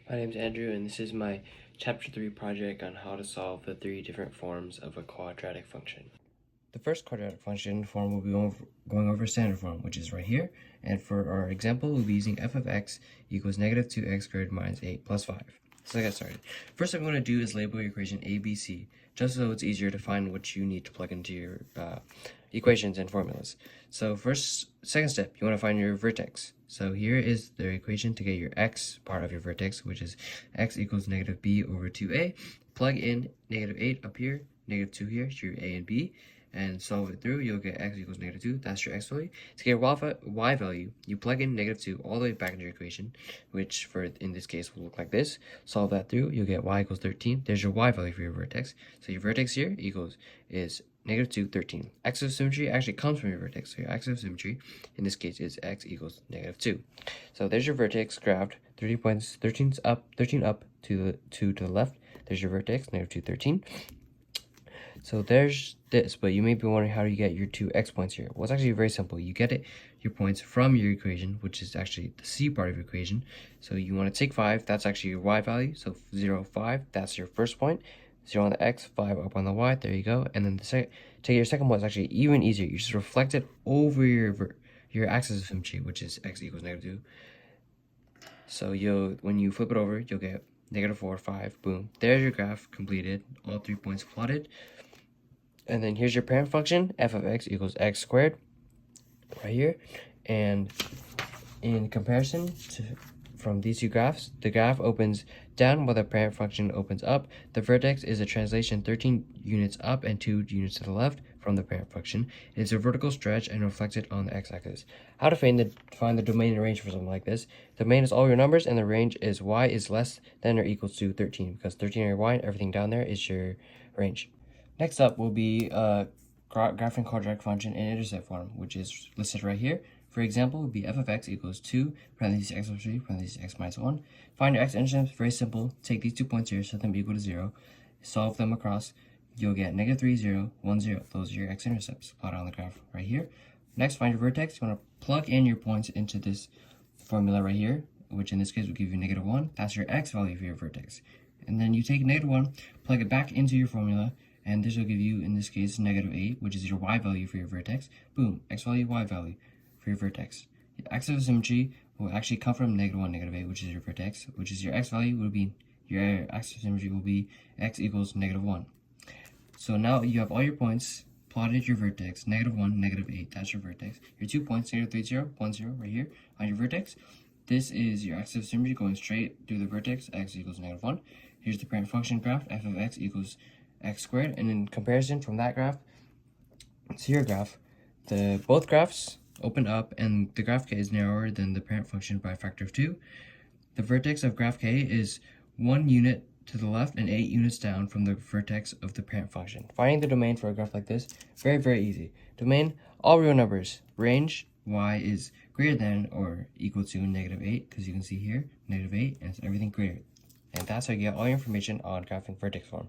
My name is Andrew, and this is my Chapter 3 project on how to solve the 3 different forms of a quadratic function. The first quadratic function form will be going over standard form, which is right here. And for our example, we'll be using f of x equals negative 2x squared minus 8 plus 5. So let's get started. First thing I'm going to do is label your equation a, b, c, just so it's easier to find what you need to plug into your equations and formulas. So second step, you want to find your vertex. So here is the equation to get your x part of your vertex, which is x equals negative b over 2a. Plug in negative 8 up here, negative 2 here, so your a and b, and solve it through. You'll get x equals negative 2. That's your x value. To get your y value, you plug in negative 2 all the way back into your equation, which in this case will look like this. Solve that through. You'll get y equals 13. There's your y value for your vertex. So your vertex here is negative 2, 13. Axis of symmetry actually comes from your vertex. So your axis of symmetry, in this case, is x equals negative 2. So there's your vertex graphed 30 points, 13 up to the 2 to the left. There's your vertex, negative 2, 13. So there's this, but you may be wondering how do you get your 2 x points here? Well, it's actually very simple. You get your points from your equation, which is actually the c part of your equation. So you want to take 5, that's actually your y value. So 0, 5, that's your first point. 0 on the x, 5 up on the y, there you go. And then to get your second point is actually even easier. You just reflect it over your axis of symmetry, which is x equals negative 2. So when you flip it over, you'll get negative 4, 5, boom. There's your graph completed, all 3 points plotted. And then here's your parent function, f of x equals x squared, right here. And in comparison from these two graphs, the graph opens down while the parent function opens up. The vertex is a translation 13 units up and 2 units to the left from the parent function. It's a vertical stretch and reflects it on the x-axis. How to find the domain and range for something like this? The domain is all your numbers, and the range is y is less than or equals to 13, because 13 are your y, and everything down there is your range. Next up will be graphing quadratic function in intercept form, which is listed right here. For example, would be f of x equals 2, parentheses x plus 3, parentheses x minus 1. Find your x-intercepts, very simple. Take these 2 points here, set them equal to 0. Solve them across. You'll get negative 3, 0, 1, 0. Those are your x-intercepts. Plot on the graph right here. Next, find your vertex. You want to plug in your points into this formula right here, which in this case will give you negative 1. That's your x value for your vertex. And then you take negative 1, plug it back into your formula, and this will give you, in this case, negative 8, which is your y value for your vertex. Boom, x value, y value for your vertex. The axis of symmetry will actually come from negative 1, negative 8, which is your vertex, which is your x value will be, your axis of symmetry will be x equals negative 1. So now you have all your points plotted your vertex, negative 1, negative 8, that's your vertex. Your 2 points, negative 3, 0, 1, 0, right here on your vertex. This is your axis of symmetry going straight through the vertex, x equals negative 1. Here's the parent function graph, f of x equals x squared, and in comparison from that graph to your graph, both graphs open up, and the graph K is narrower than the parent function by a factor of 2. The vertex of graph K is 1 unit to the left and 8 units down from the vertex of the parent function. Finding the domain for a graph like this, very, very easy. Domain, all real numbers. Range, y is greater than or equal to negative 8, because you can see here, negative 8, and it's everything greater. And that's how you get all your information on graphing vertex form.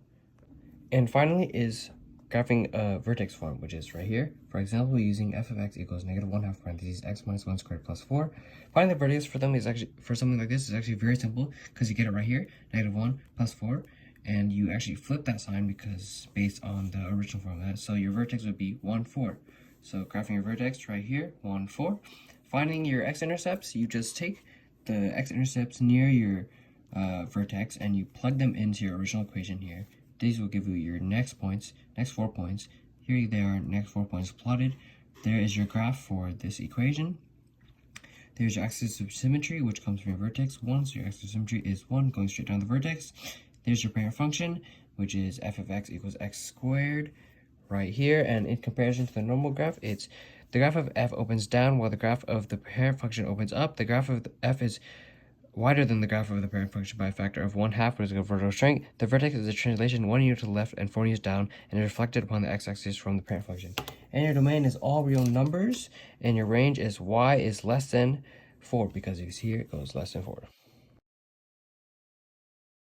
And finally is graphing vertex form, which is right here. For example, using f of x equals negative 1/2 parentheses x minus 1 squared plus 4. Finding the vertex for them is actually, for something like this, is actually very simple, because you get it right here, negative 1 plus 4, and you actually flip that sign because based on the original formula. So your vertex would be 1, 4. So graphing your vertex right here, 1, 4. Finding your x-intercepts, you just take the x-intercepts near your vertex and you plug them into your original equation here. These will give you your next 4 points. Here they are, next 4 points plotted. There is your graph for this equation. There's your axis of symmetry, which comes from your vertex 1, so your axis of symmetry is 1, going straight down the vertex. There's your parent function, which is f of x equals x squared, right here. And in comparison to the normal graph, it's the graph of f opens down while the graph of the parent function opens up. The graph of f is wider than the graph of the parent function by a factor of 1/2, which is a vertical strength. The vertex is a translation 1 unit to the left and 4 units down, and is reflected upon the x-axis from the parent function. And your domain is all real numbers, and your range is y is less than 4, because you see here it goes less than 4.